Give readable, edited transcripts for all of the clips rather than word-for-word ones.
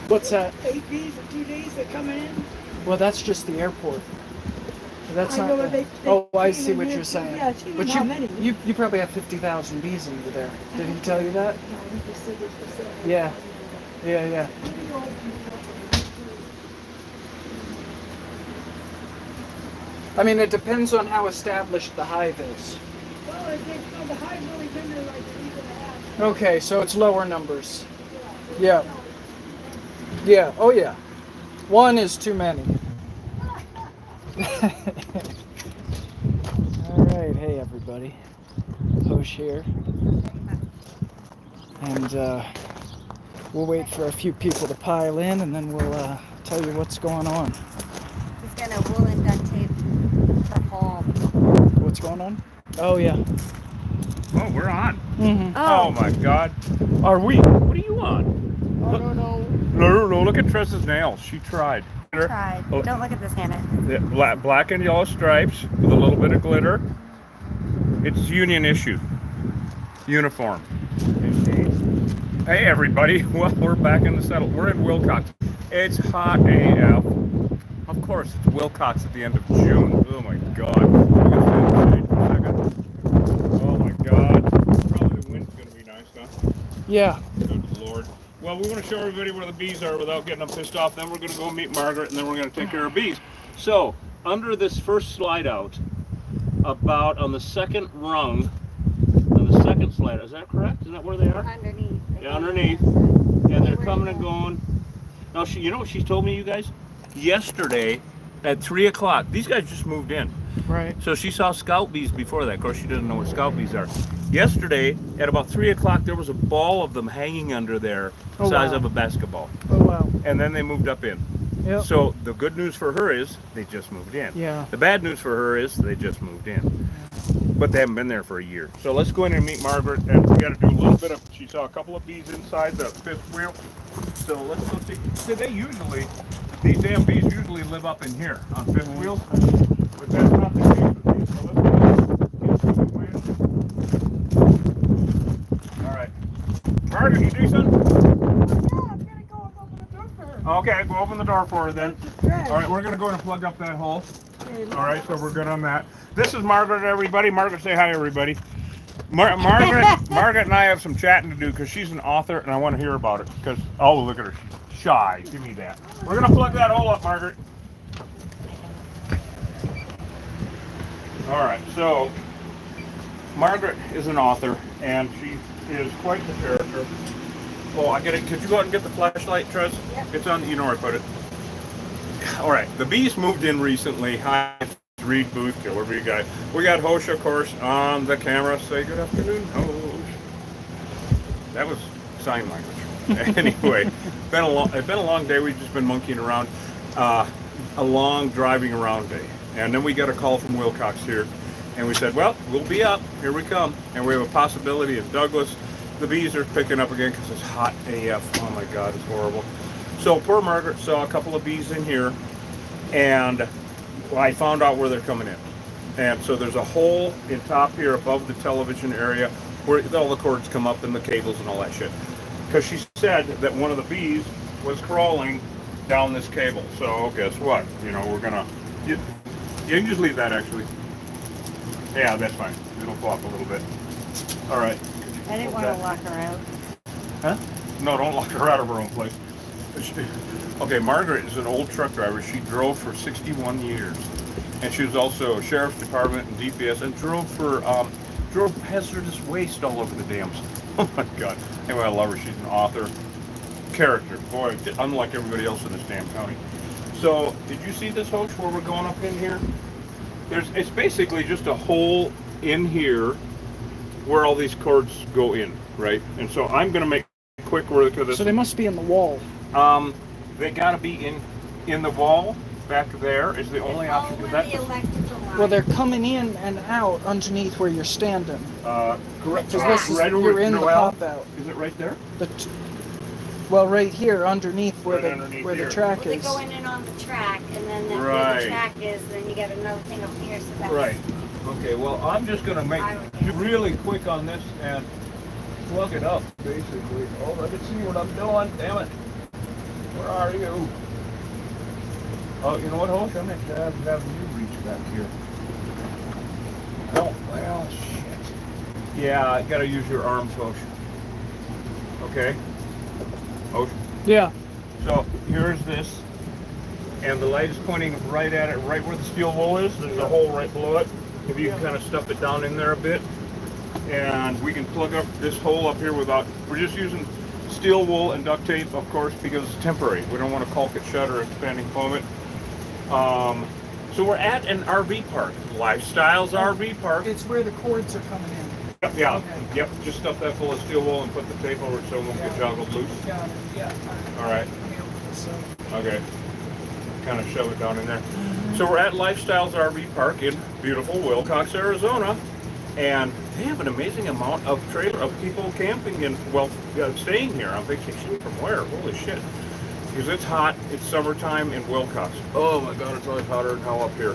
What's that? 8 bees in 2 days. They're coming in. Well, that's just the airport. That's I not. know, but they Oh, I came see in what here you're too. saying. Yeah, she But knew how many. you probably have 50,000 bees under there. Did he tell you that? No, he just said it was Yeah. Yeah. I mean, it depends on how established the hive is. Well, I think no, the hive's only been there like a week and a half. Okay, so it's lower numbers. Yeah. Yeah. Oh, yeah. One is too many. All right. Hey, everybody. Hosh here. And we'll wait for a few people to pile in, and then we'll tell you what's going on. He's got a woolen duct tape for home. What's going on? Oh, yeah. Oh, we're on. Mm-hmm. Oh my God. Are we? What are you on? I don't know. No, look at Tressa's nails. She tried. Tried. Oh, Don't look at this, Hannah. yeah, black and yellow stripes with a little bit of glitter. It's union issue. Uniform. Hey everybody. Well, we're back in the settle. We're in Wilcox. It's hot AF. Of course, it's Wilcox at the end of June. Oh my God. Oh my God. Probably the wind's going to be nice, huh? Yeah. Good Lord. Well, we want to show everybody where the bees are without getting them pissed off. Then we're going to go meet Margaret, and then we're going to take care of bees. So, under this first slide out, about on the second rung, on the second slide, is that correct? Is that where they are? Underneath. Yeah, underneath. And they're coming and going. Now, you know what she told me, you guys? Yesterday at 3 o'clock, these guys just moved in. Right. So she saw scout bees before that. Of course, she didn't know what scout bees are. Yesterday, at about 3 o'clock, there was a ball of them hanging under there, the size of a basketball. Oh, wow. And then they moved up in. Yep. So the good news for her is they just moved in. Yeah. The bad news for her is they just moved in. But they haven't been there for a year. So let's go in and meet Margaret, and we got to do a little bit of, she saw a couple of bees inside the fifth wheel. So let's go see. So these damn bees usually live up in here on fifth wheels. But that's not the case with these. So let's go. All right. Margaret, you do something? I'm gonna go and open the door for her. Okay, go open the door for her then. Right. All right, we're going to go and plug up that hole. All right, so we're good on that. This is Margaret, everybody. Margaret, say hi, everybody. Margaret and I have some chatting to do because she's an author and I want to hear about it. Because, oh, look at her. She's shy. Give me that. We're going to plug that hole up, Margaret. All right, so Margaret is an author and she is quite the character. Oh, I get it. Could you go out and get the flashlight, Tress? Yep. It's on, you know where I put it. All right, the bees moved in recently. Hi, Reed Booth, whoever you got. We got Hosh, of course, on the camera. Say good afternoon, Hosh. That was sign language. Anyway, it's been a long day. We've just been monkeying around. A long driving around day. And then we got a call from Wilcox here. And we said, well, we'll be up. Here we come. And we have a possibility of Douglas. The bees are picking up again because it's hot AF. Oh my God, it's horrible. So poor Margaret saw a couple of bees in here, and I found out where they're coming in. And so there's a hole in top here above the television area where all the cords come up and the cables and all that shit. Because she said that one of the bees was crawling down this cable. So guess what? You know, we're gonna, you can just leave that actually. Yeah, that's fine. It'll flop a little bit. All right. I didn't want to lock her out. Huh? No, don't lock her out of her own place. Okay, Margaret is an old truck driver. She drove for 61 years. And she was also a sheriff's department and DPS and drove hazardous waste all over the dams. Oh my God. Anyway, I love her. She's an author. Character. Boy, unlike everybody else in this damn county. So, did you see this, Hoach, where we're going up in here? It's basically just a hole in here where all these cords go in, right? And so I'm going to make a quick work of this. So they must be in the wall. They got to be in the wall back there is the only option. Over the electrical line. Well, they're coming in and out underneath where you're standing. Correct. Because you're in the pop out. Is it right there? Well, right here underneath where Right where here. the track Well, they is. go in and on the track, and then where Right. the track is, then you got another thing up here. So that's Right. Okay, well, I'm just going to make really quick on this and plug it up, basically. Oh, let me see what I'm doing. Damn it. Where are you? Oh, you know what, Hulk? I'm going to have you reach back here. Oh, well, shit. Yeah, I got to use your arms, Hosh. Okay? Hosh? Yeah. So, here's this. And the light is pointing right at it, right where the steel wool is. There's a hole right below it. If you can kind of stuff it down in there a bit. And we can plug up this hole up here without, we're just using steel wool and duct tape, of course, because it's temporary. We don't want to caulk it shut or expanding foam it. So we're at an RV park, Lifestyles RV Park. It's where the cords are coming in. Yep, yeah, Okay. yep. Just stuff that full of steel wool and put the tape over it so it won't get joggled loose. Got it. Yeah. All right. So, Okay. Kind of shove it down in there. So we're at Lifestyles RV Park in beautiful Wilcox, Arizona, and they have an amazing amount of people camping and staying here on vacation. From where? Holy shit! Because it's hot. It's summertime in Wilcox. Oh my God, it's always hotter than hell up here.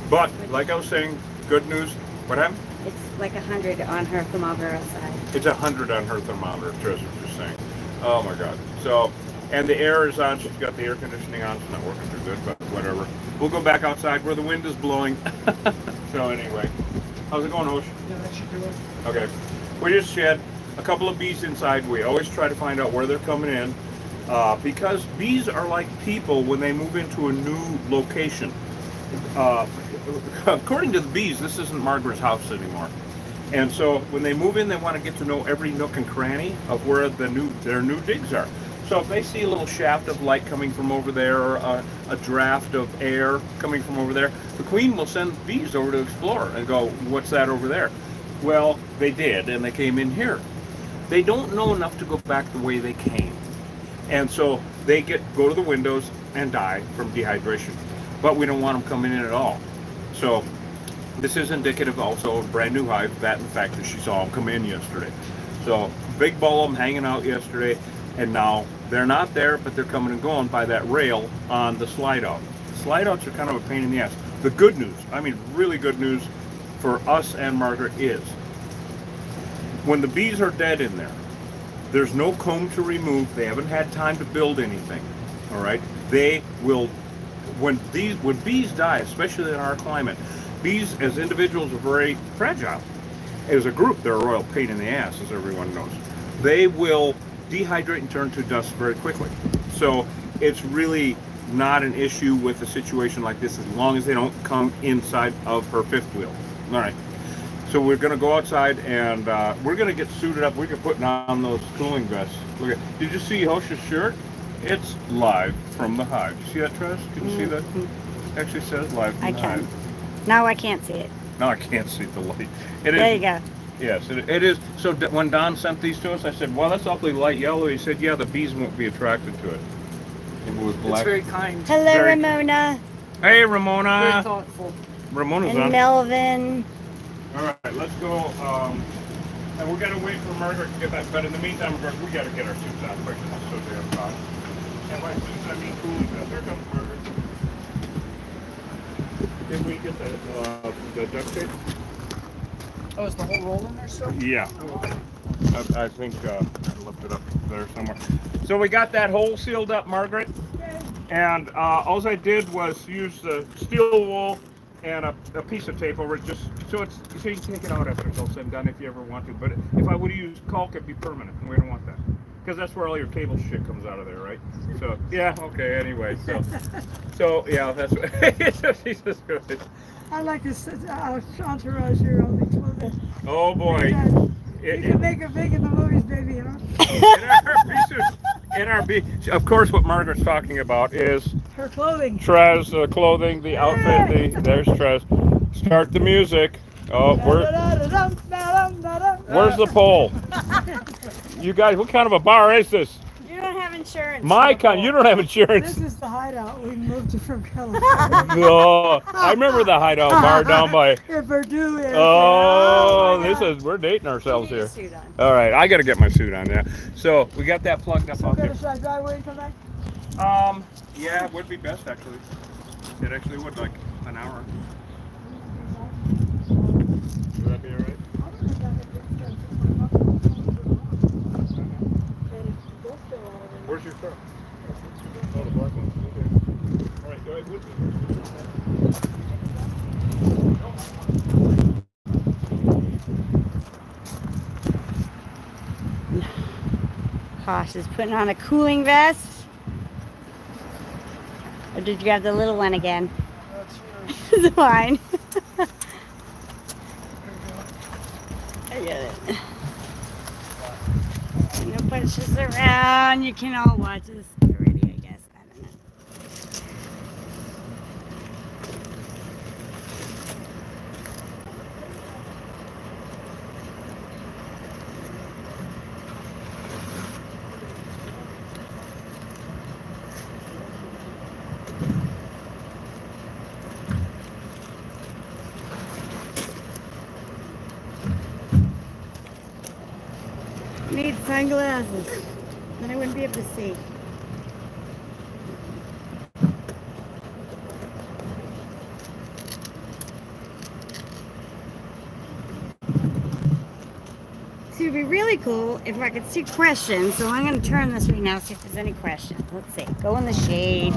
But like I was saying, good news. What happened? It's like 100 on her thermometer outside. It's 100 on her thermometer. Trish was just saying. Oh my God. So. And the air is on. She's got the air conditioning on. It's not working too good, but whatever. We'll go back outside where the wind is blowing. So anyway, how's it going, Osh? yeah, that should do it. Okay. We just shed a couple of bees inside. We always try to find out where they're coming in because bees are like people when they move into a new location. According to the bees, this isn't Margaret's house anymore. And so when they move in, they want to get to know every nook and cranny of where their new digs are. So if they see a little shaft of light coming from over there or a draft of air coming from over there, the queen will send bees over to explore and go, what's that over there? Well, they did, and they came in here. They don't know enough to go back the way they came. And so they go to the windows and die from dehydration. But we don't want them coming in at all. So this is indicative also of a brand new hive, that in fact that she saw them come in yesterday. So big ball of them hanging out yesterday. And now they're not there, but they're coming and going by that rail on the slide out. Slide outs are kind of a pain in the ass. The good news, I mean really good news for us and Margaret is when the bees are dead in there, there's no comb to remove. They haven't had time to build anything. All right. They will, when bees die, especially in our climate, bees as individuals are very fragile. As a group, they're a royal pain in the ass, as everyone knows. They will dehydrate and turn to dust very quickly. So it's really not an issue with a situation like this as long as they don't come inside of her fifth wheel. All right. So we're going to go outside and we're going to get suited up. We're putting on those cooling vests. Look at. Did you see Hosha's shirt? It's live from the hive. You see that, Tress? Can you see that? It actually says live from the hive. Now I can't see it. Now I can't see the light. There you go. Yes, it is. So when Don sent these to us, I said, well, that's awfully light yellow. He said, yeah, the bees won't be attracted to it. It was black. It's very kind. Hello, Very- Ramona Hey, Very Ramona. thoughtful. Ramona's and on. Melvin. All right, let's go. And we're going to wait for Margaret to get back. But in the meantime, we got to get our suits on quick. It's so damn hot. And by suits, I mean cooling vests. Here comes Margaret. Did we get the duct tape? Oh, is the whole roll in there still? Yeah. I think I left it up there somewhere. So we got that hole sealed up, Margaret. And all I did was use the steel wool and a piece of tape over it, just so you can take it out after it's all said and done if you ever want to. But if I would have used caulk, it'd be permanent, and we don't want that because that's where all your cable shit comes out of there, right? So yeah, okay. Anyway, so yeah, that's what Jesus Christ. I like to entourage here on the clothing. Oh boy. You can make it big in the movies, baby, you know? In our of course, what Margaret's talking about is Her clothing. Trez, clothing, the outfit. There's Trez. Start the music. Oh, where's the pole? You guys, what kind of a bar is this? You don't have insurance. My kind. You don't have insurance. This is the hideout. We moved it from California. Oh, I remember the hideout bar down by. In Purdue. Area. Oh, my God. we're dating ourselves here. Suit on. All right, I got to get my suit on. Yeah. So we got that plugged up So out better there. should I drive away and come back? Yeah, it would be best actually. It actually would, like an hour. Would that be all right? Where's your truck? Kosh is putting on a cooling vest. Or did you grab the little one again? It's fine. I get it. I'm gonna push this around. You can all watch this already, I guess. I don't know. Need sunglasses. Then I wouldn't be able to see. So it'd be really cool if I could see questions. So I'm going to turn this right now, see if there's any questions. Let's see. Go in the shade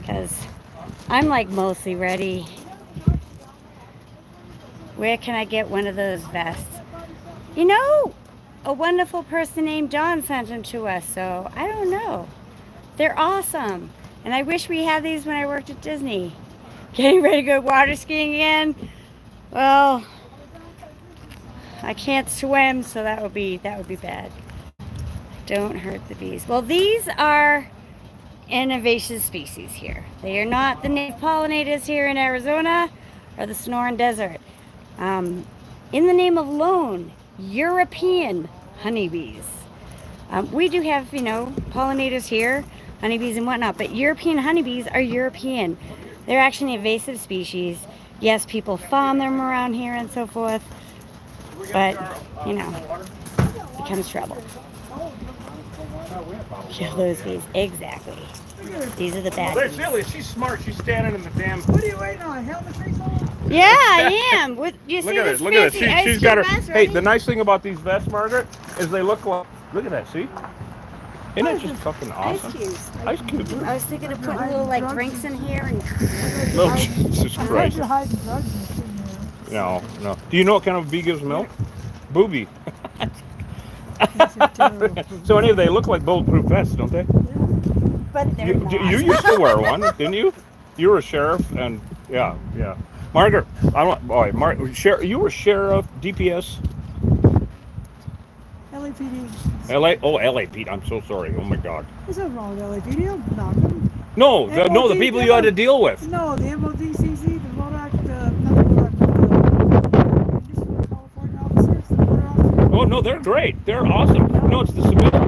because I'm like mostly ready. Where can I get one of those vests? You know, a wonderful person named Don sent them to us, so I don't know. They're awesome. And I wish we had these when I worked at Disney. Getting ready to go water skiing again? Well, I can't swim, so that would be bad. Don't hurt the bees. Well, these are an invasive species here. They are not the native pollinators here in Arizona or the Sonoran Desert. In the name of loan, European honeybees. We do have, you know, pollinators here, honeybees and whatnot, but European honeybees are European. They're actually an invasive species. Yes, people farm them around here and so forth, but, you know, it becomes trouble. Kill those bees. Exactly. These are the bad Hey, bees. Celia, she's smart. She's standing in the damn. What are you waiting on? Helmet face on? Yeah, I am. With, you Look see at this it. Look at fancy it. ice She's got her. cream vest, Hey, right? the nice thing about these vests, Margaret, is they look like. Look at that. See? Isn't it just fucking Ice awesome? cubes. Ice cubes. I was thinking of putting little like drinks in here and Oh, Jesus Christ. You're hiding drugs and shit in there. No, no. Do you know what kind of bee gives milk? Booby. So anyway, they look like bulletproof vests, don't they? but they're You, not. you used to wear one, didn't you? You were a sheriff, and yeah. Margaret, I want. Boy, you were sheriff, DPS, LAPD. LA. Oh, LAPD. I'm so sorry. Oh my God. There's nothing wrong with LAPD. I'm not them. No, the people you had to deal with. No, the MODCC, the MODOC, California officers, the border officers. Oh no, they're great. They're awesome. No, it's the civilians.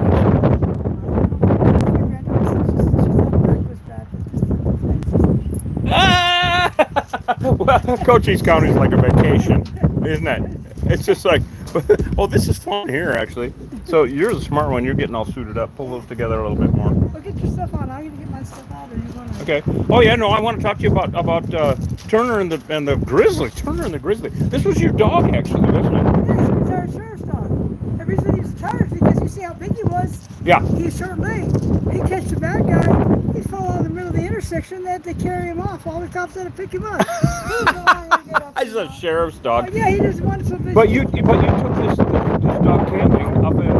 Ah! Well, Cochise County is like a vacation, isn't it? It's just like, oh, this is fun here actually. So you're the smart one. You're getting all suited up. Pull those together a little bit more. Well, get your stuff on. I'm gonna get my stuff out, or you wanna? Okay. Oh yeah, no, I want to talk to you about Turner and the grizzly. Turner and the grizzly. This was your dog actually, wasn't it? Yeah, he's a retired sheriff's dog. The reason he was retired is because you see how big he was. Yeah. He's short legged. He catch the bad guy. He fall out in the middle of the intersection. They had to carry him off. All the cops had to pick him up. I just a sheriff's dog. Yeah, he just wanted some. But you took this dog camping up in. I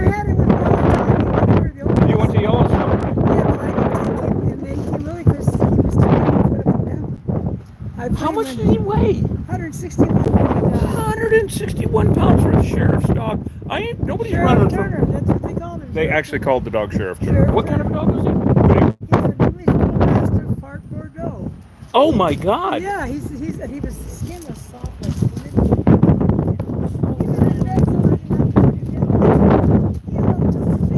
had him with me all the time. He went over to the old You went to Yellowstone. Yeah, but I didn't take him, and they came really because he was too big to put him down. How much did he weigh? 161. 161 pounds for a sheriff's dog. Nobody's Sheriff running Turner, from. that's what they called him. They actually called the dog Sheriff Turner. Sheriff What kind of dog was it? He's an English little bastard, part Bordeaux. Oh my God! Yeah, he was his skin was soft like squid. He was an excellent. You know they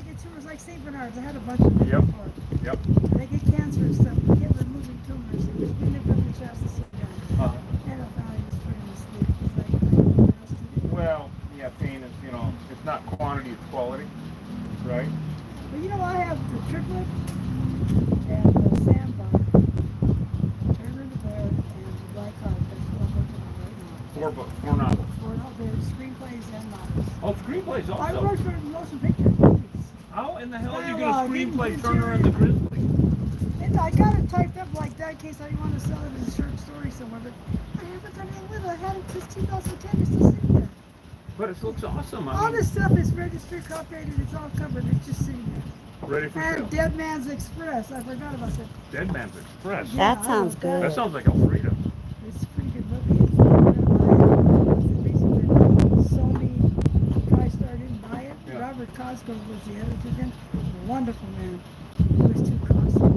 get tumors like St. Bernards. I had a bunch of them Yep. before. Yep. They get cancer and stuff. They get removing tumors. They just we never have a chance to sit down. And I thought he was pretty asleep. He's like, Well, yeah, pain is it's not quantity, it's quality, right? but you know, I have the triplet and the sandbar, Turner the Bear, and the Black Hawk. That's what I'm working on right now. Four novels. For their screenplays and novels. Oh, screenplays I also. wrote for motion picture movies. How in the hell are you Well, going to screenplay didn't Turner you- and the Grizzly? And I got it typed up like that in case I want to sell it as a short story somewhere, but I haven't done anything with it. I had it since 2010. It's still sitting there. But it looks awesome. All this stuff is registered, copied, it's all covered. It's just sitting there. Ready for sale. And Dead Man's Express. I forgot about that. Dead Man's Express. Yeah, That sounds good. That sounds like Alfredo. It's a pretty good movie. It's the reason that Sony TriStar didn't buy it. Yeah. Robert Cosgrove was the editor then. Wonderful man. It was too costly.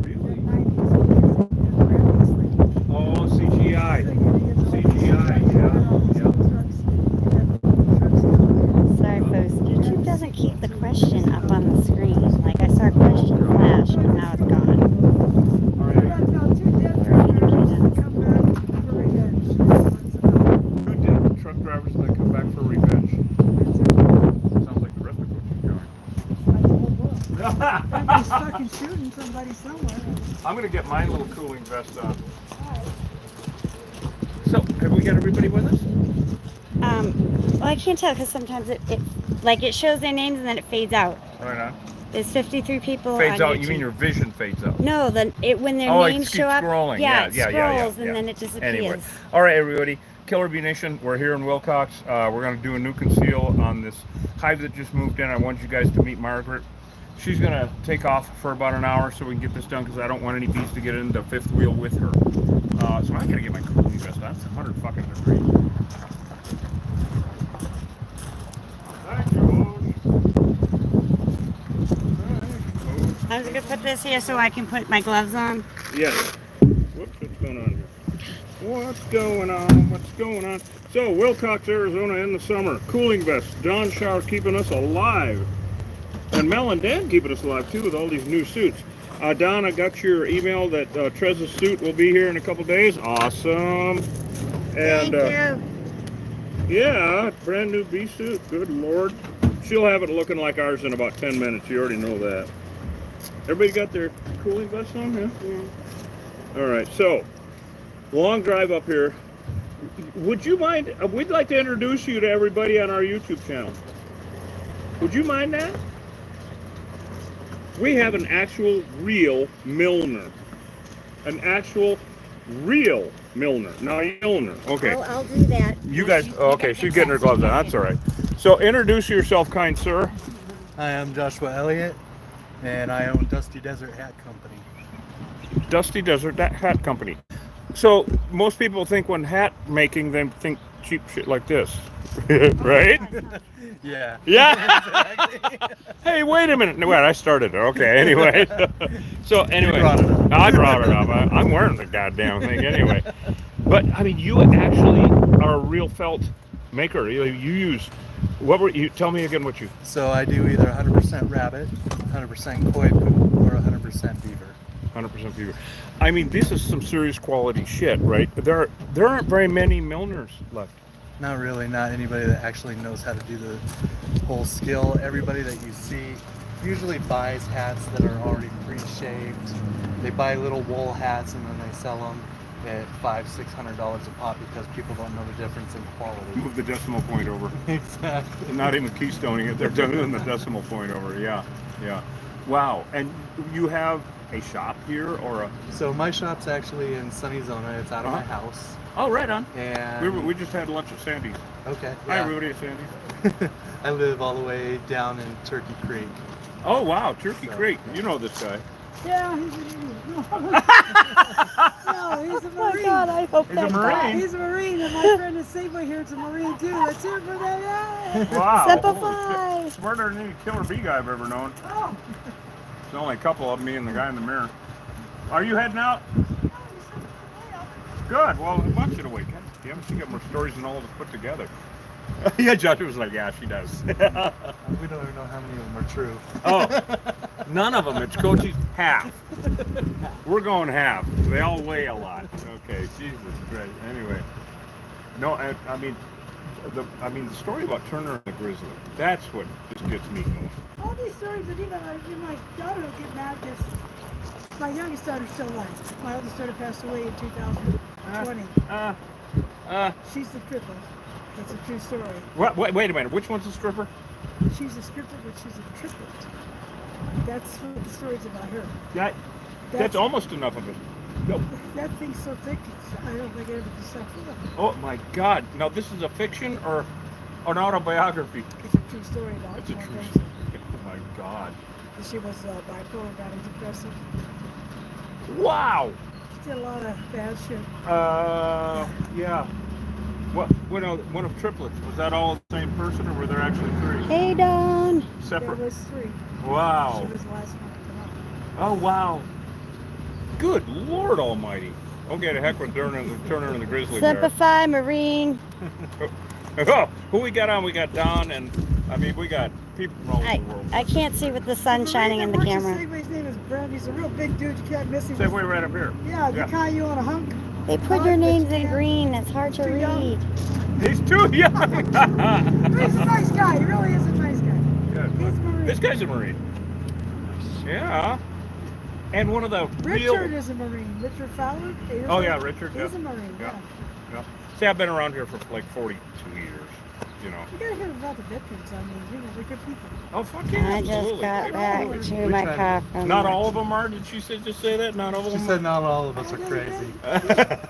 Really? The 90s, graphics like Oh, CGI. CGI, Sorry, folks. YouTube doesn't keep the question up on the screen. Like I saw a question flash, and now it's gone. All right. Two dead truck drivers that come back for revenge. Sounds like the rest of Everybody's fucking shooting somebody somewhere. I'm gonna get my little cooling vest on. So, have we got everybody with us? Well, I can't tell because sometimes it shows their names and then it fades out. Right on. There's 53 people. Fades on out. You YouTube. mean your vision fades out? No, when their Oh, it names keeps show up. scrolling. Yeah, Yeah, it yeah, scrolls yeah. and then it disappears. Anyway, all right, everybody. Killer Bee Nation, we're here in Wilcox. We're going to do a new conceal on this hive that just moved in. I want you guys to meet Margaret. She's going to take off for about an hour so we can get this done because I don't want any bees to get in the fifth wheel with her. So I got to get my cooling vest on. It's 100 fucking degrees. Thank you, I'm just gonna put this here so I can put my gloves on. Yes. Whoops, what's going on here? What's going on? What's going on? So, Wilcox, Arizona in the summer. Cooling vest. John Shower keeping us alive. And Mel and Dan keeping us alive, too, with all these new suits. Don, I got your email that Trez's suit will be here in a couple days. Awesome. And, Thank you. yeah, brand new bee suit. Good Lord. She'll have it looking like ours in about 10 minutes. You already know that. Everybody got their cooling vests on? Yeah? Yeah. All right, so long drive up here. Would you mind? We'd like to introduce you to everybody on our YouTube channel. Would you mind that? We have an actual real Milner. An actual real Milner. Now, Milner. Okay. I'll do that. You guys, okay, she's getting her gloves on. That's all right. So introduce yourself, kind sir. Hi, I'm Joshua Elliott, and I own Dusty Desert Hat Company. Dusty Desert Hat Company. So most people think when hat making, they think cheap shit like this, right? Yeah. Yeah. Exactly. Hey, wait a minute. No, wait, I started it. Okay. Anyway. So anyway, You brought it up. I brought it up. I'm wearing the goddamn thing anyway. But I mean, you actually are a real felt maker. You use. What were you? Tell me again what you. So I do either 100% rabbit, 100% koi poo, or 100% beaver. 100% beaver. I mean, this is some serious quality shit, right? There aren't very many Milners left. Not really, not anybody that actually knows how to do the whole skill. Everybody that you see usually buys hats that are already pre-shaved. They buy little wool hats and then they sell them at $500-600 a pop because people don't know the difference in quality. Move the decimal point over. Exactly. Not even keystoning it. They're doing the decimal point over. Yeah. Yeah. Wow. And you have a shop here or a? So my shop's actually in Sunnyzona. It's out of my house. Oh, right on. And We just had lunch at Sandy's. okay. Hi, Yeah. everybody at Sandy's. I live all the way down in Turkey Creek. Oh, wow. Turkey So- Creek. You know this guy. Yeah, he's an idiot. No, he's a Oh my Marine. God, I hope He's a that Marine. He's a Marine, and my friend is Sable here. It's a Marine too. Let's hear it for that. Yeah. Wow. Simplify. Smarter than any killer bee guy I've ever known. Oh. There's only a couple of them, me and the guy in the mirror. Are you heading out? Good. Well, I want you to wait. Damn, she got more stories than all of us put together. Yeah, Josh was like, yeah, she does. We don't even know how many of them are true. Oh, none of them. It's Cochise half. We're going half. They all weigh a lot. Okay, Jesus Christ. Anyway, no, I mean, the story about Turner and the Grizzly. That's what just gets me going. All these stories, and even my daughter will get mad because my youngest daughter's still alive. My oldest daughter passed away in 2020. She's the stripper. It's a true story. Wait a minute. Which one's a stripper? She's a stripper, but she's a triplet. That's what the story's about her. That's almost enough of it. Nope. That thing's so thick, I don't think it ever can stop feeling. Oh my God! Now this is a fiction or an autobiography? It's a true story about It's a one true person. story. Oh my God! She was bipolar, got depressive. Wow. She did a lot of bad shit. Yeah. One of triplets. Was that all the same person, or were there actually three Hey, Dawn. There separate? was 3. Wow. She was the last one to come out. Oh wow. Good Lord Almighty. Okay, to heck with Turner and the Grizzly Bear. Simplify, Marine. Oh, who we got on? We got Don, and I mean we got people from all over the world. I can't see with the sun shining in the camera. His name is Brent. He's a real big dude. You can't miss him. Say way right up here. Yeah, the kind you want to hunk. They put your names in green. It's hard to Too young. read. He's too young. But he's a nice guy. He really is a nice guy. Yeah, He's a Marine. this guy's a Marine. Yeah. And one of the Richard is a Marine. Richard Fowler. Oh yeah, Richard. He's Yeah. a Marine. Yeah. Yeah. Yeah. See, I've been around here for like 42 years. You know. You gotta hear about the veterans. I mean, you know, they're good people. Oh fuck yeah! I just absolutely. got back Absolutely. to my car from Not work. all of them are. Did she just say that? Not all of She them. said not all of us are crazy.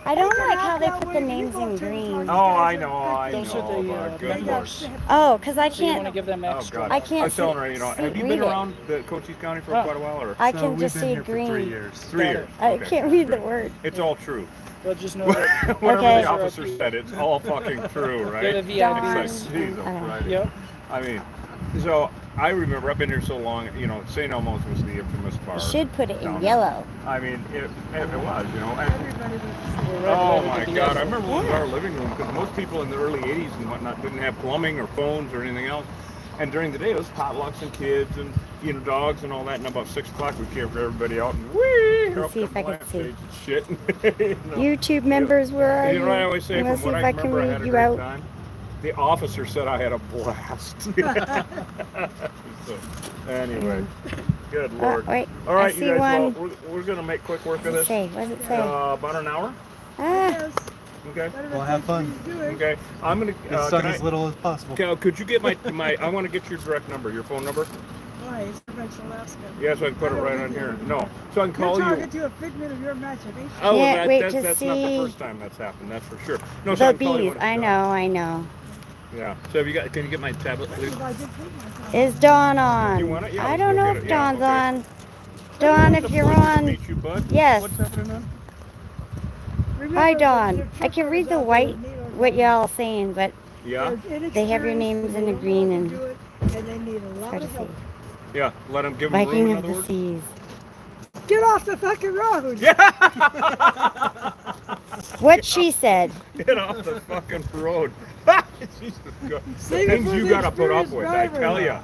I don't like how they put the names in green. Oh, I know. Those are the, but good members. lord. Oh, because I So you want to can't. give them Oh extra. god. I can't I was telling see- her, you know, see- have you read been it. around the Cochise County for Oh. quite a while, or I So can we've just been see here for 3 green. years. 3 years? I Okay. can't read the word. It's all true. But just know that Whatever Okay. the officer said, it's all fucking true, right? they're the Dawn. VIPs. It's like, Jesus Okay. Christ. Yep. I mean, so I remember I've been here so long. You know, St. Elmo's was the infamous bar. You should put it in down yellow. I mean, it was, you know. And, Everybody was. We're red, oh red, my with the God! yellow. I remember one of our living room because most people in the early '80s and whatnot didn't have plumbing or phones or anything else. And during the day, it was potlucks and kids and dogs and all that. And about 6 o'clock, we carried everybody out and whee! Let's see if I can see. And shit. You know. YouTube members, where are You know what I always say? Let's From see what if I I can remember, I had read a you great out. time. The officer said I had a blast. So, anyway, good lord. Wait, All right, I see you guys. one. Well, we're gonna make quick work What of does it this. say? What does it say? About an hour. Ah, Yes. Okay. Whatever Well, have takes fun. you to do it. Okay. I'm gonna. It's done as little as possible. Could you get my I want to get your direct number, your phone number. Why? It's Fairbanks, Alaska. Yeah, so I can put it right on here. No, so I can call You're you. talking to a figment of your imagination. Oh, Can't well, wait that's to not the see first time that's happened. That's for sure. No, so I the can call you bees. when it's I done. know, I know. Yeah. So have you got? Can you get my tablet, please? If I did take my time. Is Dawn on? You want it? Yeah, I let's don't go know get if it. Yeah, Dawn's okay. on. Dawn, if It's a you're pleasure to on. meet you, bud. Yes. What's happening, man? Remember, Hi, the Dawn. I can truckers read the out there white, need our what help. y'all saying, but Yeah. They're They have your inexperienced, names they in the don't know green how and- to do it, and they need a it's lot hard to of see. help. Yeah. Let them give them room. Viking In of other the words. Seas. Get off the fucking road! What she said. Get off the fucking road. Jesus Christ. Save it Things for you the gotta put up experienced with, I driver. tell ya.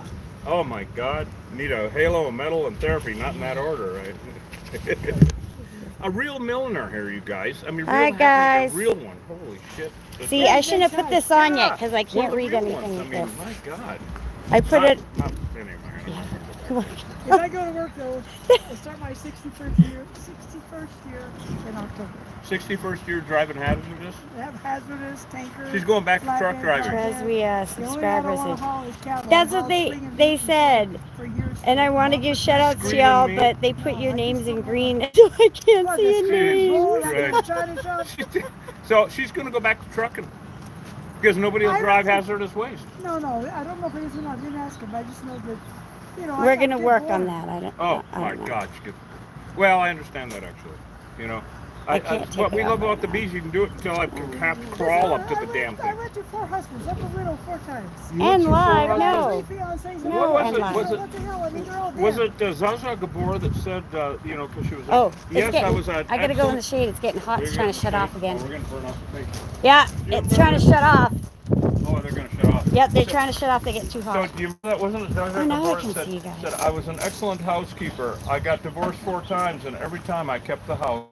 Oh my God. Need a halo of metal and therapy, not in that order, right? A real milliner here, you guys. I mean, real Hi, hat, like guys. a real one. Holy shit. See, I shouldn't have put this on yet Yeah. because I One can't of the read real anything ones. with I this. mean, my God. I put it. Anyway. Come on. If I go to work though, I start my 61st year in October. 61st year driving hazardous. They have hazardous tankers. She's going back to truck flatbed, driving. Because we The only subscribers. one I Is, haul is cattle. that's I what haul they swinging they beef said. for years. And I want to give shout outs to Screaming y'all, me. but they put No, your I names just in don't green, so I can't What, see the your screaming name. bull? Right. That's what I'm trying to show. So she's going to go back to trucking because nobody will I don't drive think- hazardous waste. No, I don't know if it is or not. I didn't ask him. I just know that, you know. I We're got gonna big work water. on that. I don't. Oh I my don't know. God! Well, I understand that actually. You know, I can't take what it we off love right about the now. bees, you can do it until I can have to crawl up to the damn I thing. went to 4 husbands. I'm a widow 4 times. And live, for- no. 3 fiancés. No, What and was it? live. Was it? What the hell? I mean, they're all dead. Was it Zaza Gabor that said, you know, because she was like, Oh, it's yes, getting, I was at I gotta go in the shade. It's getting hot. It's trying to shut off Oh, again. we're going to burn off the thing. Yeah, it's trying to shut off. Oh, they're going to shut off. Yep, they're trying to shut off. They get too So hot. do you remember that? Wasn't it Zaza Oh, now I Gabor can said, see you guys. said, I was an excellent housekeeper. I got divorced 4 times, and every time I kept the house.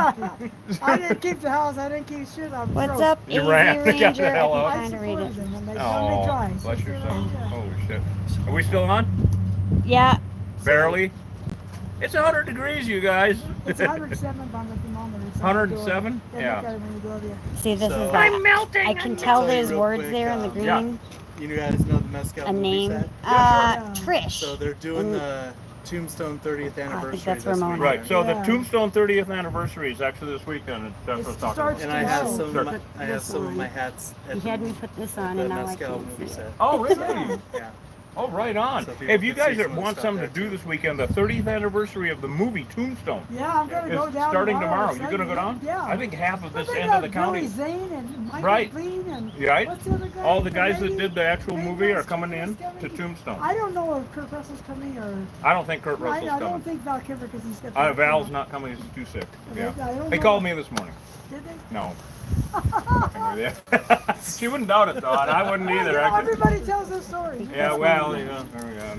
I didn't keep the house. I didn't keep shit. I'm What's broke. up, You Easy ran- they got the Ranger? hell I out. can I kind of read supported it. them, and they Oh, try. bless So, yourself. yeah. Holy shit. Are we still on? Yeah. Barely. It's 100 degrees, you guys. It's 107 on the thermometer. It's 107? They Yeah. look at it when you go there. See, this So- is that. melting. I can tell tell you there's real words quick, there in the green. yeah. You guys know the Mezcal A movie name. set? Yeah. Trish. So they're doing And the Tombstone 30th anniversary. that's this Ramona. weekend. Right. So the Yeah. Tombstone 30th anniversary is actually this weekend. And that's what I'm talking starts about. And I have tomorrow. some. Put I have this some of on. my hats. At You had me put this on, the and now I Mescal can't movie see set. it. Oh, really? Yeah. Oh, right on. So people If you can see guys some of the want stuff something to there, do too. this weekend, the 30th anniversary of the movie Tombstone Yeah, I'm gonna is go down starting tomorrow. You Sunday. gonna go down? Yeah. I think half of But this they end of got the county. Billy Zane and Michael Right. Biehn and Right. what's the other guy? All the guys that lady? did the actual Ray movie are Russell coming is in coming? to Tombstone. I don't know if Kurt Russell's coming or. I don't think Kurt I Russell's don't coming. think Val Kilmer because he's got. Val's not coming. He's too sick. Yeah. I don't They know. called me this morning. Did they? No. Nothing with you. She wouldn't doubt it, though. and I wouldn't either. You know, I could- everybody tells their story. Yeah, well, yeah,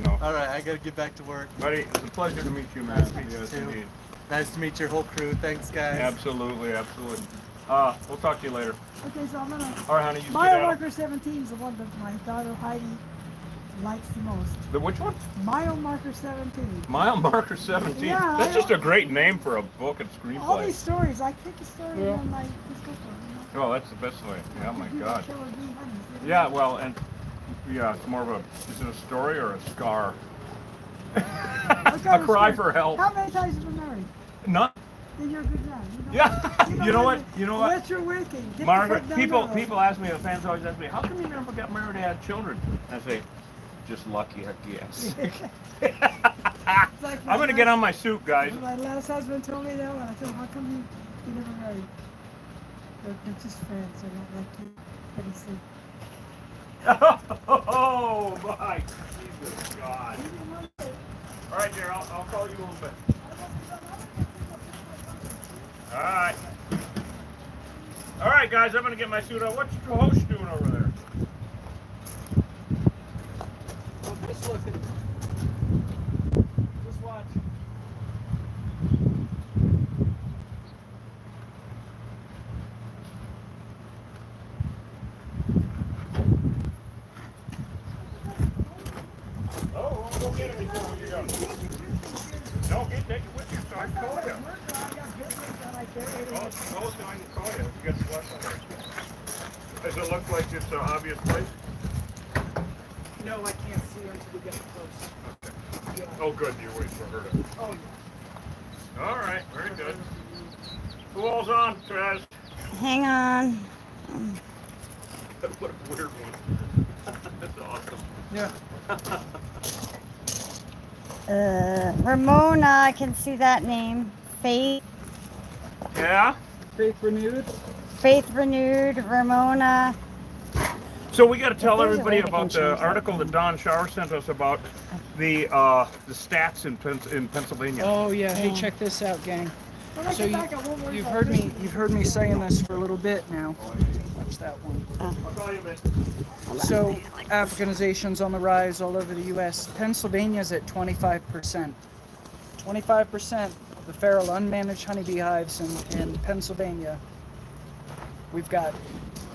no. All right, I gotta get back to work. Buddy, it's a pleasure to meet you, man. Nice to meet you, Yes, too. indeed. Nice to meet your whole crew. Thanks, guys. Absolutely. We'll talk to you later. Okay, so I'm gonna. All right, honey, you sit down. Mile 17 is the one that my daughter Heidi likes the most. The which one? Mile marker 17. Mile Marker 17. Yeah, That's I just a don't- great name for a book and All screenplay. these stories, I pick a story Yeah. and then I just go for it. Oh, that's the best way. Yeah, oh my You God. killer bee honeys. Yeah, well, and yeah, it's more of a. Is it a story or a scar? What A kind of cry story? for help. How many times have you been married? Not. Then you're a good man. Yeah. You know what? You know what? What you're working. Get the Margaret, foot down people the road. people ask me, the fans always ask me, how come you never got married and had children? I say, just lucky, I guess. It's like my I'm gonna get on my suit, guys. My last husband told me that when I told him, how come you never married? They're just friends. They don't like you. Let me see. Oh my Jesus God! All right, dear, I'll call you in a little bit. All right, guys, I'm gonna get my suit on. What's your host doing over there? Just looking. Just watch. Oh, we'll go get it before we go. No, take it with you, so I can call you. Oh, so I can call you. You got the glass on there. Does it look like it's an obvious place? No, I can't see her until we get close. Okay. Oh, good. You wait for her to. Oh, All right, very good. Who all's on, Traz? Hang on. What a weird one. That's awesome. yeah. Ramona, I can see that name. Faith Yeah? Faith renewed. Renewed, Ramona. So we got to tell If there's a everybody way they about can the change that. article that Don Shower sent us about the stats in Pennsylvania. Oh yeah. Hey, Yeah. check this out, gang. When I So get back, I won't worry you've about heard me saying this for a little bit now. Watch that one. I'll call you a bit. So Africanization's on the rise all over the U.S. Pennsylvania's at 25%. 25% of the feral unmanaged honeybee hives in Pennsylvania. We've got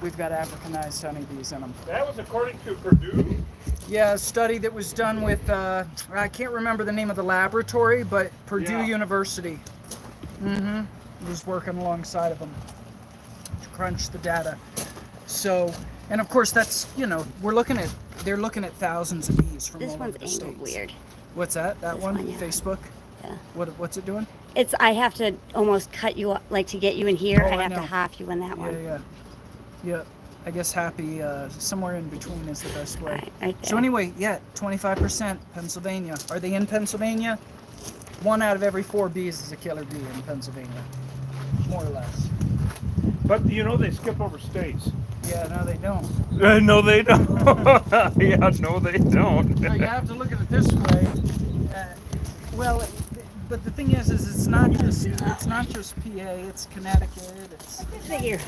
Africanized honeybees in them. That was according to Purdue. Yeah, a study that was done with I can't remember the name of the laboratory, but Purdue Yeah. University. Was working alongside of them to crunch the data. So, and of course that's, they're looking at thousands of bees from This all one's over the angled states. weird. What's that? That This one? one, yeah. Facebook? Yeah. What's it doing? I have to almost cut you up, like to get you in here. Oh, I I have to know. half you in that one. Yeah. I guess happy somewhere in between is the best way. Right So there. anyway, 25% Pennsylvania. Are they in Pennsylvania? 1 out of every 4 bees is a killer bee in Pennsylvania, more or less. But they skip over states. Yeah, no, they don't. No, they don't. Yeah, no, they don't. No, you have to look at it this way. But the thing is it's not just PA. It's Connecticut. It's Figure.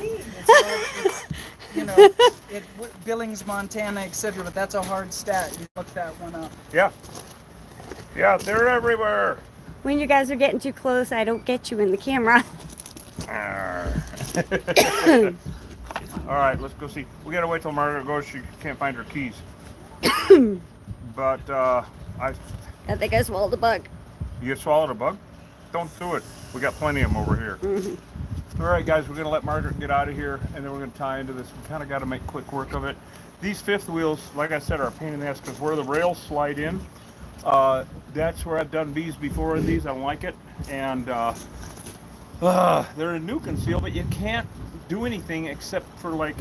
Billings, Montana, etc. But that's a hard stat. You look that one up. Yeah, they're everywhere. When you guys are getting too close, I don't get you in the camera. All right, let's go see. We gotta wait till Margaret goes. She can't find her keys. But I think I swallowed a bug. you swallowed a bug? Don't do it. We got plenty of them over here. All right, guys, we're gonna let Margaret get out of here, and then we're gonna tie into this. We kind of got to make quick work of it. These fifth wheels, like I said, are a pain in the ass because where the rails slide in, That's where I've done bees before in these. I like it. And they're a new conceal, but you can't do anything except for like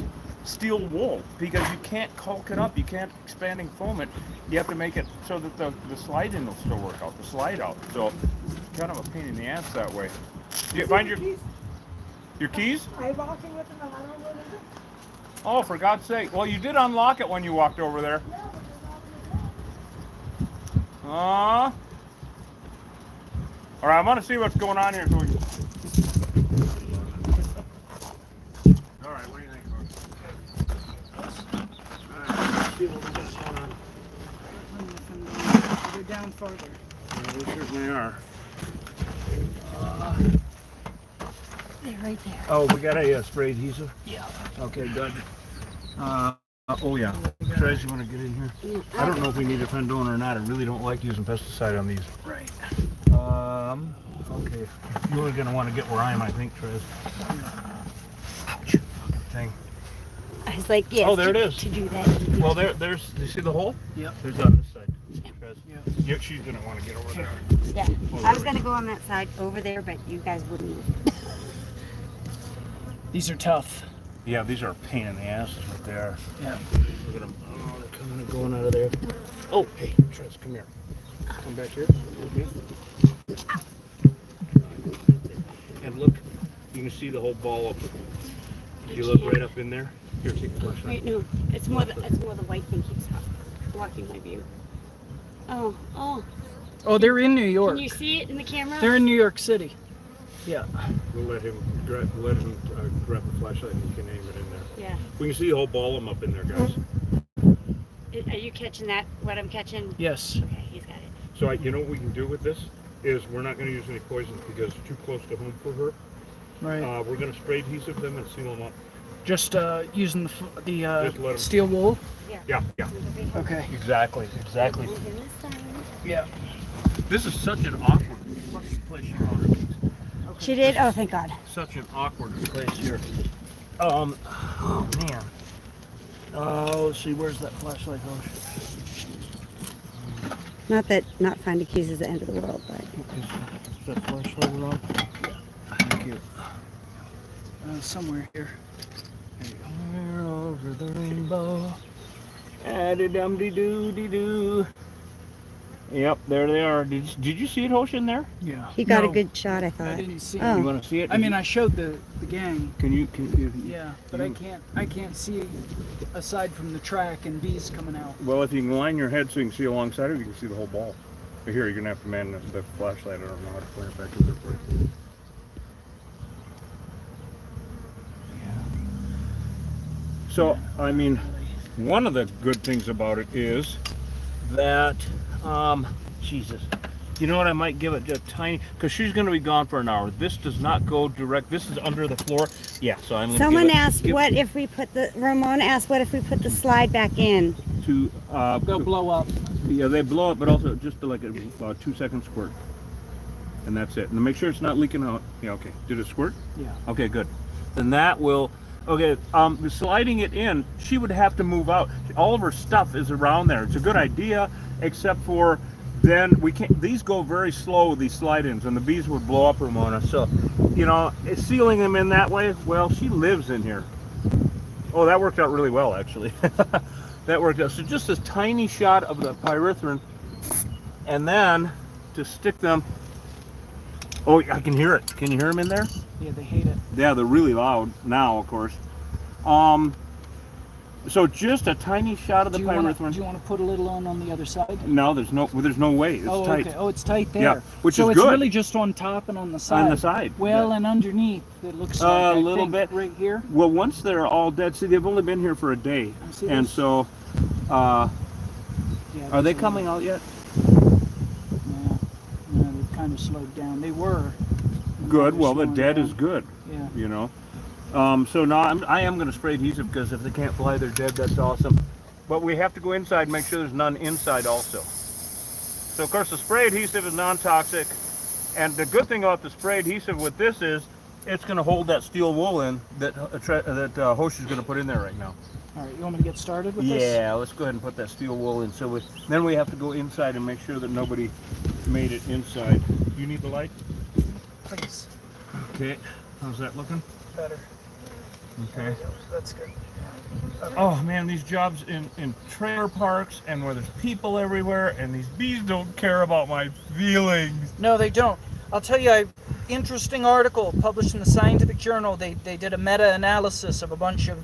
steel wool because you can't caulk it up. You can't expanding foam it. You have to make it so that the slide-in will still work out, the slide out. So kind of a pain in the ass that way. You find your keys? I'm walking with them. I don't know where they are. Oh, for God's sake. Well, you did unlock it when you walked over there. Yeah, but they're not in the All right, I'm going to see what's going on here. So we... All right, what do you think, Coach? All right, let's see what we got going on. They're down farther. Yeah, they certainly are. They're right there. Oh, we got a spray adhesive? Yeah. Okay, good. Oh, yeah. Trez, you want to get in here? I don't know if we need a fendone or not. I really don't like using pesticide on these. Right. Okay. You're going to want to get where I am, I think, Trez. Ouch. Thing. I was like, yes. Oh, there it is. To do that. Well, there's, you see the hole? Yep. There's on this side. Trez. Yeah. Yeah, she's going to want to get over there. Yeah. I was gonna go on that side over there, but you guys wouldn't. These are tough. Yeah, these are a pain in the ass, is what they are. Yeah. Look at them. Oh, they're coming and going out of there. Oh, hey, Trez, come here. Come back here. Okay. And look, you can see the whole ball up. You look right up in there. Here, take the flashlight. Wait, no. It's more the white thing keeps blocking my view. Oh. Oh, they're in New York. Can you see it in the camera? They're in New York City. Yeah. We'll let him grab the flashlight and you can aim it in there. Yeah. We can see the whole ball of them up in there, guys. Are you catching that? What I'm catching? Yes. Okay, he's got it. So you know what we can do with this is we're not going to use any poisons because it's too close to home for her. Right. We're going to spray adhesive them and seal them up. Just using Just let 'em- steel wool. Yeah. Okay. Exactly. Moving this side. Yeah. This is such an awkward fucking place you found her. She did? Oh, thank God. Such an awkward place here. Oh man. Let's see, where's that flashlight going? Not that not finding keys is the end of the world, but. Is that flashlight around? Thank you. Somewhere here. We're over the rainbow. Addy-dum-dee-doo-dee-doo. Yep, there they are. Did you see it, Hosh, in there? Yeah. He got a No, good shot, I thought. I didn't see Oh. it. You want to see it? I mean, I showed the gang. Can you? Yeah, but I can't see aside from the track and bees coming out. Well, if you can line your head so you can see alongside it, you can see the whole ball. But here, you're gonna have to man the flashlight. I don't know how to point it back to the front. So, I mean, one of the good things about it is that, Jesus, you know what? I might give it a tiny, because she's going to be gone for an hour. This does not go direct. This is under the floor. Yeah, so I'm going to Someone asked what if we put Ramon asked what if we put the slide back in? to, They'll blow up. yeah, they blow up, but also just like a 2-second squirt. And that's it. And make sure it's not leaking out. Yeah, okay. Did it squirt? Yeah. Okay, good. Then that will, okay, sliding it in, she would have to move out. All of her stuff is around there. It's a good idea, except for then we can't, these go very slow, these slide-ins, and the bees would blow up Ramona. So, you know, sealing them in that way, well, she lives in here. Oh, that worked out really well, actually. That worked out. So just a tiny shot of the pyrethrin, and then to stick them. Oh, I can hear it. Can you hear them in there? Yeah, they hate it. Yeah, they're really loud now, of course. So just a tiny shot of the pyrethrin. Do you want to put a little on the other side? No, there's no way. It's tight. Okay. Oh, it's tight there. Yeah, which so is it's good. really just on top and on the side. On the side. Well, yeah. and underneath, it looks like A I little think, bit. right here. Well, once they're all dead, see, they've only been here for a day, See and this? so, Yeah, are they this coming out yet? one. Yeah, they've kind of slowed down. They were. Good. They're Well, the slowing dead down. is good. Yeah. You know. So now I am going to spray adhesive because if they can't fly, they're dead. That's awesome. But we have to go inside and make sure there's none inside also. So of course the spray adhesive is non-toxic, and the good thing about the spray adhesive with this is it's going to hold that steel wool in that Hosh is going to put in there right now. All right, you want me to get started with this? Yeah, let's go ahead and put that steel wool in. So then we have to go inside and make sure that nobody made it inside. You need the light? Please. Okay. How's that looking? Better. Okay. That's good. Oh man, these jobs in trailer parks and where there's people everywhere, and these bees don't care about my feelings. No, they don't. I'll tell you, interesting article published in the Scientific Journal. They did a meta-analysis of a bunch of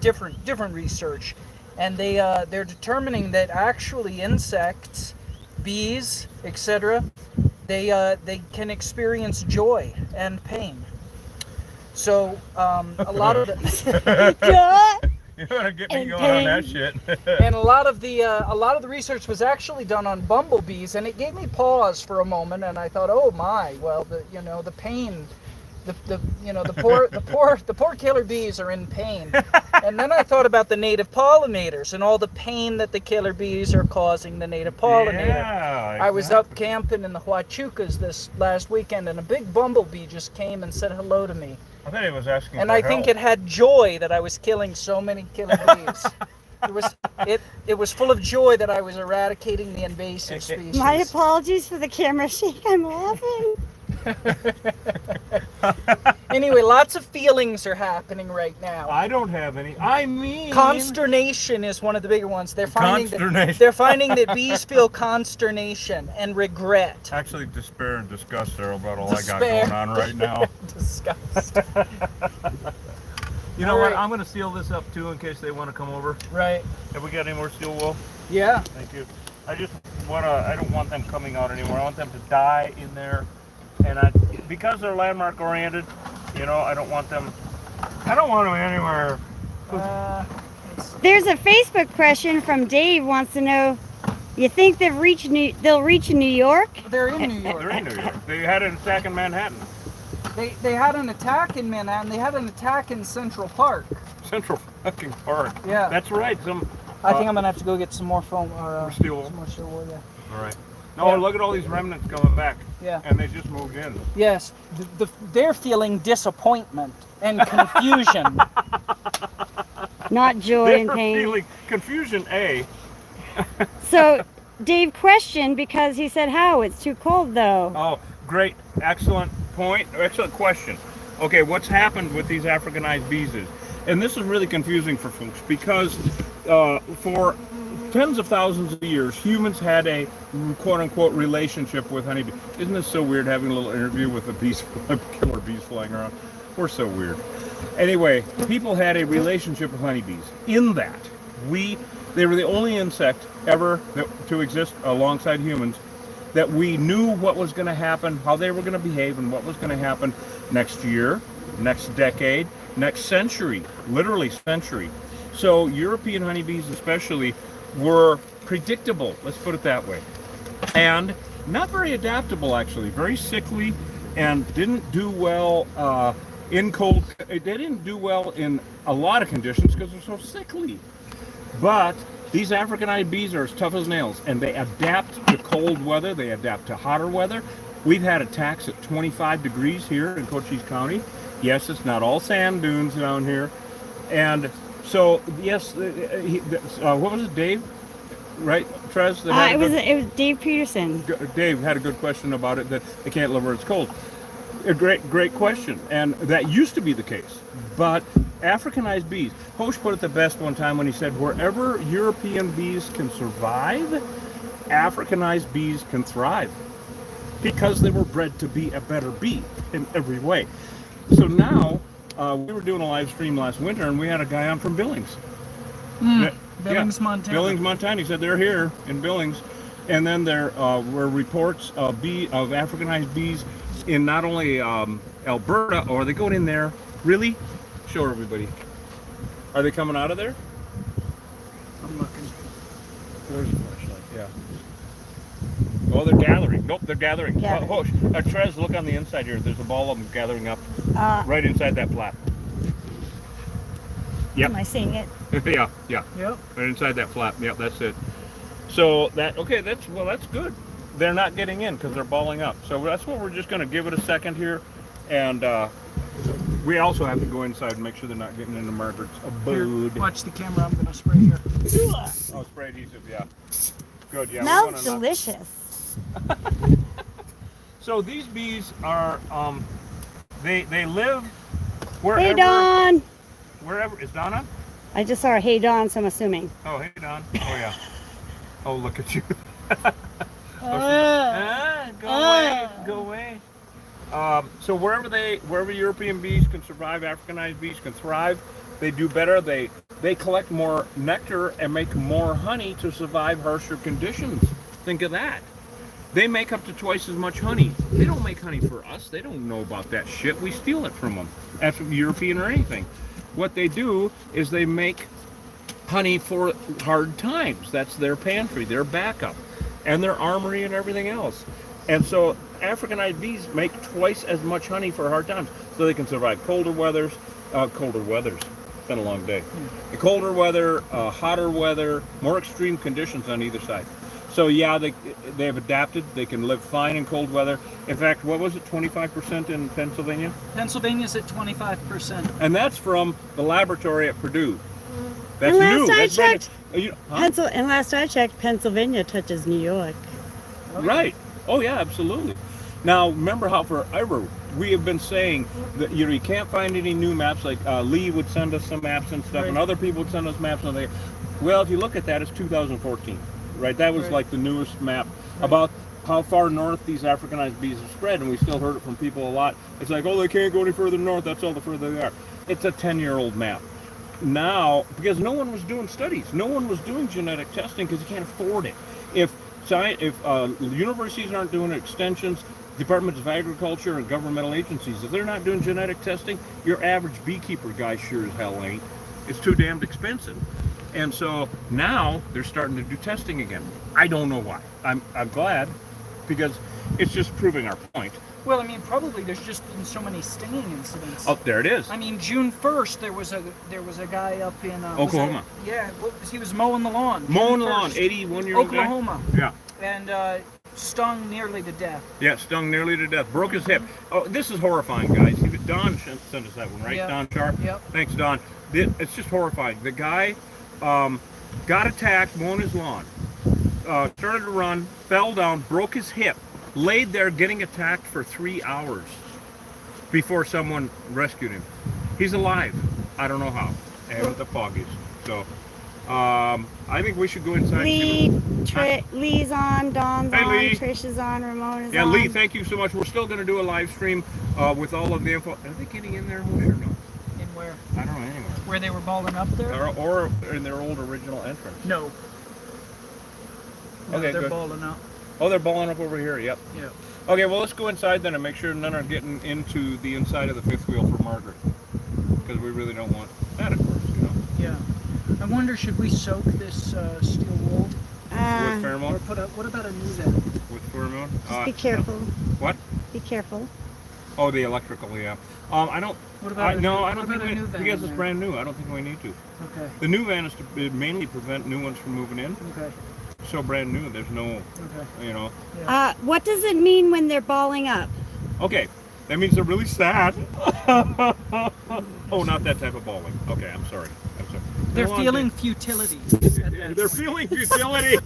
different research, and they're determining that actually insects, bees, etc., they can experience joy and pain. So a lot of the You wanna get me And going on that shit? and a lot of the research was actually done on bumblebees, and it gave me pause for a moment, and I thought, oh my, well, the pain, the poor killer bees are in pain. And then I thought about the native pollinators and all the pain that the killer bees are causing the native pollinator. Yeah, I was up camping in the Huachucas this last weekend, and a big bumblebee just came and said hello to me. I thought he was asking And for I think help. it had joy that I was killing so many killer bees. It was full of joy that I was eradicating the invasive species. My apologies for the camera shake. I'm laughing. Anyway, lots of feelings are happening right now. I don't have any. I mean, Consternation is one of the bigger ones. They're finding Consternation. that bees feel consternation and regret. Actually, despair and disgust are about all Despair. I got going on right now. Disgust. You know All what? right. I'm going to seal this up too in case they want to come over. Right. Have we got any more steel wool? Yeah. Thank you. I don't want them coming out anymore. I want them to die in there. And because they're landmark oriented, I don't want them anywhere. There's a Facebook question from Dave wants to know, you think they'll reach New York? They're in New They're York. in New York. They had an attack in Manhattan. They had an attack in Manhattan. They had an attack in Central Park. Central fucking Park. Yeah. That's right. I think I'm gonna have to go get some more foam or steel wool. some more steel wool. Yeah. All right. No, look at all these remnants coming back. Yeah. And they just moved in. Yes. They're feeling disappointment and confusion. Not joy They're and pain. feeling confusion, A. So Dave questioned because he said, how? It's too cold though. Oh, great. Excellent point. Excellent question. Okay, what's happened with these Africanized bees is, and this is really confusing for folks because for tens of thousands of years, humans had a quote-unquote relationship with honeybees. Isn't this so weird having a little interview with the bees, killer bees flying around? We're so weird. Anyway, people had a relationship with honeybees. In that, they were the only insect ever to exist alongside humans that we knew what was going to happen, how they were going to behave, and what was going to happen next year, next decade, next century, literally century. So European honeybees especially were predictable, let's put it that way, and not very adaptable actually, very sickly, and didn't do well in cold. They didn't do well in a lot of conditions because they're so sickly. But these Africanized bees are as tough as nails, and they adapt to cold weather, they adapt to hotter weather. We've had attacks at 25 degrees here in Cochise County. Yes, it's not all sand dunes down here. And so, yes, what was it, Dave? Right, Trez? It was Dave Peterson. Dave had a good question about it, that they can't live where it's cold. A great question, and that used to be the case. But Africanized bees, Hosh put it the best one time when he said, wherever European bees can survive, Africanized bees can thrive, because they were bred to be a better bee in every way. So now, we were doing a live stream last winter, and we had a guy on from Billings. Billings, Montana. Billings, Montana. He said they're here in Billings, and then there were reports of Africanized bees in not only Alberta, or are they going in there? Really? Show everybody. Are they coming out of there? I'm looking. Where's the flashlight? Yeah. Oh, they're gathering. Nope, they're gathering. Gathering. Trez, look on the inside here. There's a ball of them gathering up right inside that flap. Yep. Am I seeing it? Yeah. Yep. Right inside that flap. Yep, that's it. So that's good. They're not getting in because they're balling up. So that's what we're just going to give it a second here, and We also have to go inside and make sure they're not getting into Margaret's abode. Here, watch the camera. I'm gonna spray here. Oh, spray adhesive, yeah. Good, yeah. we Smells wanna not- delicious. So these bees are, they live wherever. Hey, Dawn. Wherever. Is Donna? I just saw her. Hey, Dawn, so I'm assuming. Oh, hey, Don. Oh, yeah. Oh, look at you. Go away. Go away. So wherever European bees can survive, Africanized bees can thrive, they do better. They collect more nectar and make more honey to survive harsher conditions. Think of that. They make up to twice as much honey. They don't make honey for us. They don't know about that shit. We steal it from them. That's European or anything. What they do is they make honey for hard times. That's their pantry, their backup, and their armory and everything else. And so Africanized bees make twice as much honey for hard times, so they can survive colder weathers. It's been a long day. The colder weather, hotter weather, more extreme conditions on either side. So yeah, they have adapted. They can live fine in cold weather. In fact, what was it, 25% in Pennsylvania? Pennsylvania's at 25%. And that's from the laboratory at Purdue. That's And last new. I That's brand checked, new. Huh? And last I checked, Pennsylvania touches New York. Right. Oh yeah, absolutely. Now remember how forever we have been saying that you can't find any new maps. Like Lee would send us some maps and stuff, and Right. other people would send us maps, and they. Well, if you look at that, it's 2014, right? That was Right. like the newest map about how far north these Africanized bees have spread, and we still heard it from people a lot. It's like, oh, they can't go any further north. That's all the further they are. It's a 10-year-old map. Now, because no one was doing studies, no one was doing genetic testing because you can't afford it. If universities aren't doing extensions, departments of agriculture and governmental agencies, if they're not doing genetic testing, your average beekeeper guy sure as hell ain't. It's too damned expensive. And so now they're starting to do testing again. I don't know why. I'm glad, because it's just proving our point. Well, I mean, probably there's just been so many stinging incidents. Oh, there it is. I mean, June 1st, there was a guy up in Oklahoma. He was mowing the lawn. Mowing June the lawn, 1st, 81-year-old guy. Oklahoma, Yeah. and stung nearly to death. Yeah, stung nearly to death. Broke his hip. Oh, this is horrifying, guys. Don sent us that one, right? Yeah. Don Char? Yep. Thanks, Don. It's just horrifying. The guy got attacked mowing his lawn, started to run, fell down, broke his hip, laid there getting attacked for 3 hours before someone rescued him. He's alive. I don't know how. And with the foggies. So, I think we should go inside. Lee's on, Dawn's Hey, on, Lee. Trish is on, Ramon is Yeah, on. Lee, thank you so much. We're still going to do a live stream with all of the info. Are they getting in there? Who sure knows? In where? I don't know anywhere. Where they were balling up there? Or in their old original entrance. No. No, Okay, they're good. balling up. Oh, they're balling up over here. Yep. Yeah. Okay, well, let's go inside then and make sure none are getting into the inside of the fifth wheel for Margaret, because we really don't want that, of course, you know. Yeah. I wonder, should we soak this steel wool? With Or pheromone? what about a new vet? With pheromone? Just be careful. What? Be careful. Oh, the electrical, yeah. I don't. What about I what don't about think a new van because in it's there? brand new. I don't think we need to. Okay. The new van is to mainly prevent new ones from moving in. Okay. So brand new, there's no, Okay. you know. Yeah. What does it mean when they're balling up? Okay, that means they're really sad. Oh, not that type of bawling. Okay, I'm sorry. They're Go on, feeling Jake. futility. They're feeling futility.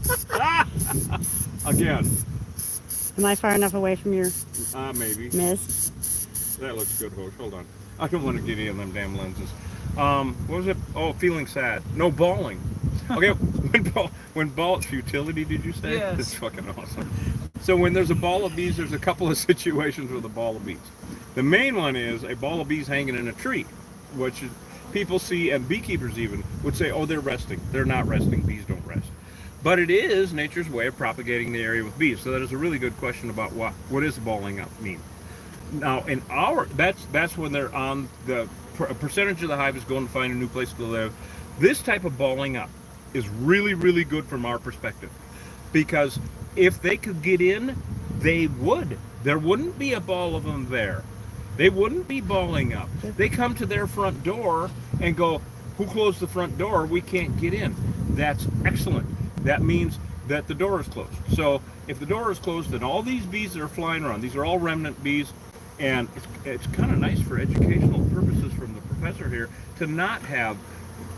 Again. Am I far enough away from your Maybe. miss? That looks good, Hosh. Hold on. I don't want to get any of them damn lenses. What was it? Oh, feeling sad. No, bawling. Okay, when ball futility, did you say? Yes. That's fucking awesome. So when there's a ball of bees, there's a couple of situations with a ball of bees. The main one is a ball of bees hanging in a tree, which is, people see, and beekeepers even would say, oh, they're resting. They're not resting. Bees don't rest. But it is nature's way of propagating the area with bees. So that is a really good question about what does balling up mean. Now, in that's when they're on a percentage of the hive is going to find a new place to live. This type of balling up is really, really good from our perspective, because if they could get in, they would. There wouldn't be a ball of them there. They wouldn't be balling up. They come to their front door and go, who closed the front door? We can't get in. That's excellent. That means that the door is closed. So if the door is closed, then all these bees that are flying around, these are all remnant bees, and it's kind of nice for educational purposes. purposes from the professor here to not have,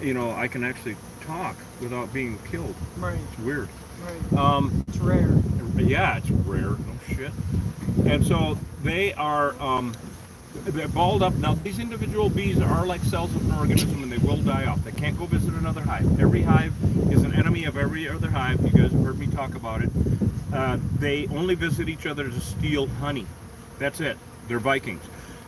you know, I can actually talk without being killed. Right. It's weird. Right. It's rare. Yeah, it's rare. No shit. And so they are they're balled up. Now these individual bees are like cells of an organism, and they will die off. They can't go visit another hive. Every hive is an enemy of every other hive. You guys have heard me talk about it. They only visit each other to steal honey. That's it. They're Vikings.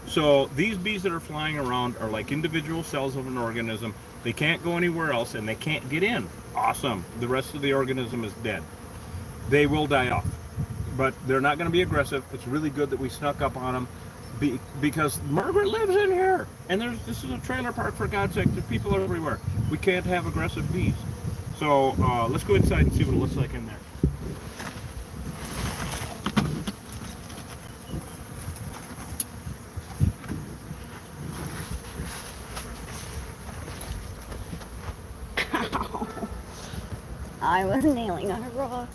So these bees that are flying around are like individual cells of an organism. They can't go anywhere else, and they can't get in. Awesome. The rest of the organism is dead. They will die off, but they're not going to be aggressive. It's really good that we snuck up on them because Margaret lives in here, and this is a trailer park, for God's sake. There's people everywhere. We can't have aggressive bees. So let's go inside and see what it looks like in there. I was nailing on a rock.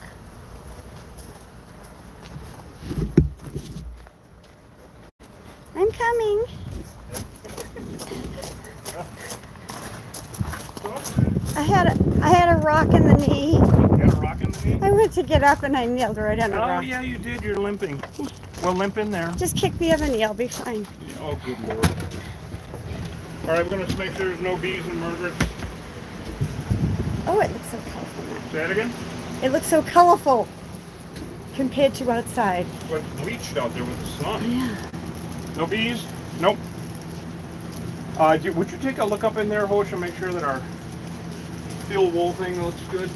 I'm coming. I had a rock in the knee. You got a rock in the knee? I went to get up and I nailed right on the Oh, rock. yeah, you did. You're limping. Well, limp in there. Just kick the other knee, I'll be fine. Oh, good Lord. All right, we're going to make sure there's no bees in Margaret. Oh, it looks so colorful now. Say that again? It looks so colorful compared to outside. But bleached out there with the sun. Yeah. No bees? Nope. Would you take a look up in there, Hosh, and make sure that our steel wool thing looks good?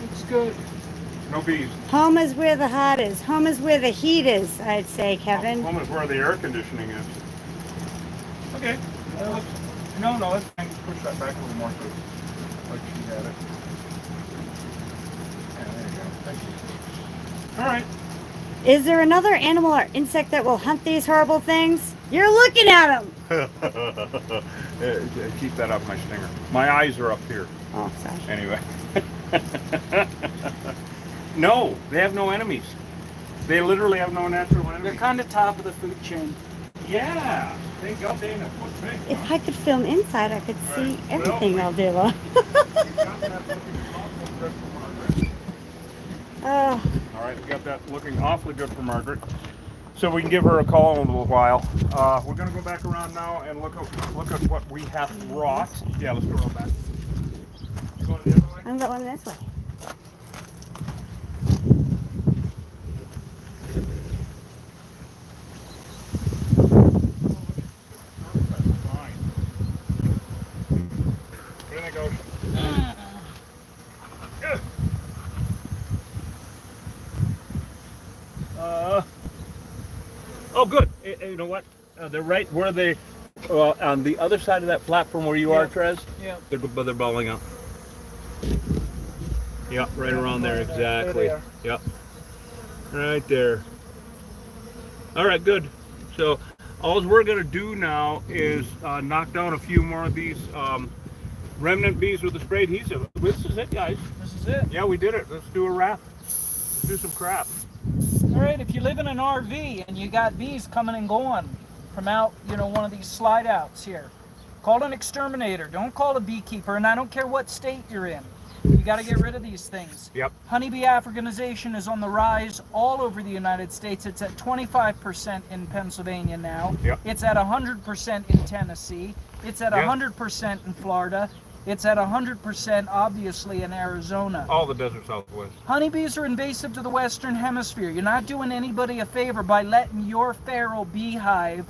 Looks good. No bees. Home is where the heart is. Home is where the heat is, I'd say, Kevin. Home is where the air conditioning is. Okay. No, that's fine. Just push that back a little more so like she had it. Yeah, there you go. Thank you. All right. Is there another animal or insect that will hunt these horrible things? You're looking at them. Keep that up, my stinger. My eyes are up here. Oh, sorry. Anyway. No, they have no enemies. They literally have no natural They're enemies. kind of top of the food chain. Yeah. Thank God they ain't a foot big. If I could film inside, I could All see right. everything Well, all day long. Oh, All right, we got that looking awfully good for Margaret. So we can give her a call in a little while. We're going to go back around now and look at what we have wrought. Yeah, let's go around back. You going the other way? I'm going this way. What do you think, Ocean? Oh, good. You know what? They're right where they, on the other side of that platform where you are, Trez. Yeah. They're balling up. Yeah, right around there, exactly. There they are. Yep. Right there. All right, good. So all we're going to do now is knock down a few more of these remnant bees with the spray adhesive. This is it, guys. This is it. Yeah, we did it. Let's do a wrap. Let's do some crap. All right, if you live in an RV and you got bees coming and going from out, one of these slide outs here, call an exterminator. Don't call a beekeeper, and I don't care what state you're in. You got to get rid of these things. Yep. Honeybee Africanization is on the rise all over the United States. It's at 25% in Pennsylvania now. Yep. It's at 100% in Tennessee. It's at 100% in Florida. It's at 100% obviously in Arizona. All the desert southwest. Honeybees are invasive to the Western Hemisphere. You're not doing anybody a favor by letting your feral beehive,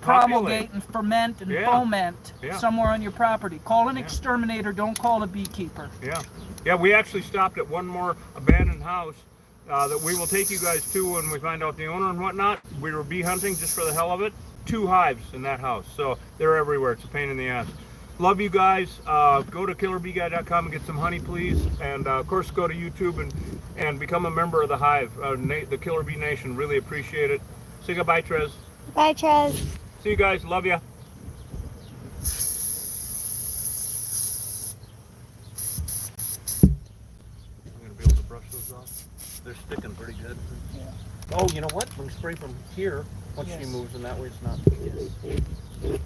promulgate and ferment and foment somewhere on your property. Call an exterminator, don't call a beekeeper. Yeah. Yeah, we actually stopped at one more abandoned house that we will take you guys to when we find out the owner and whatnot. We were bee hunting just for the hell of it. 2 hives in that house. So they're everywhere. It's a pain in the ass. Love you guys. Go to killerbeeguy.com and get some honey, please. And of course, go to YouTube and become a member of the Hive, the Killer Bee Nation. Really appreciate it. Say goodbye, Trez. Bye, Trez. See you guys. Love ya. I'm gonna be able to brush those off. They're sticking pretty good. Yeah. Oh, you know what? We can spray from here once she Yes. moves, and that way it's not. Yes.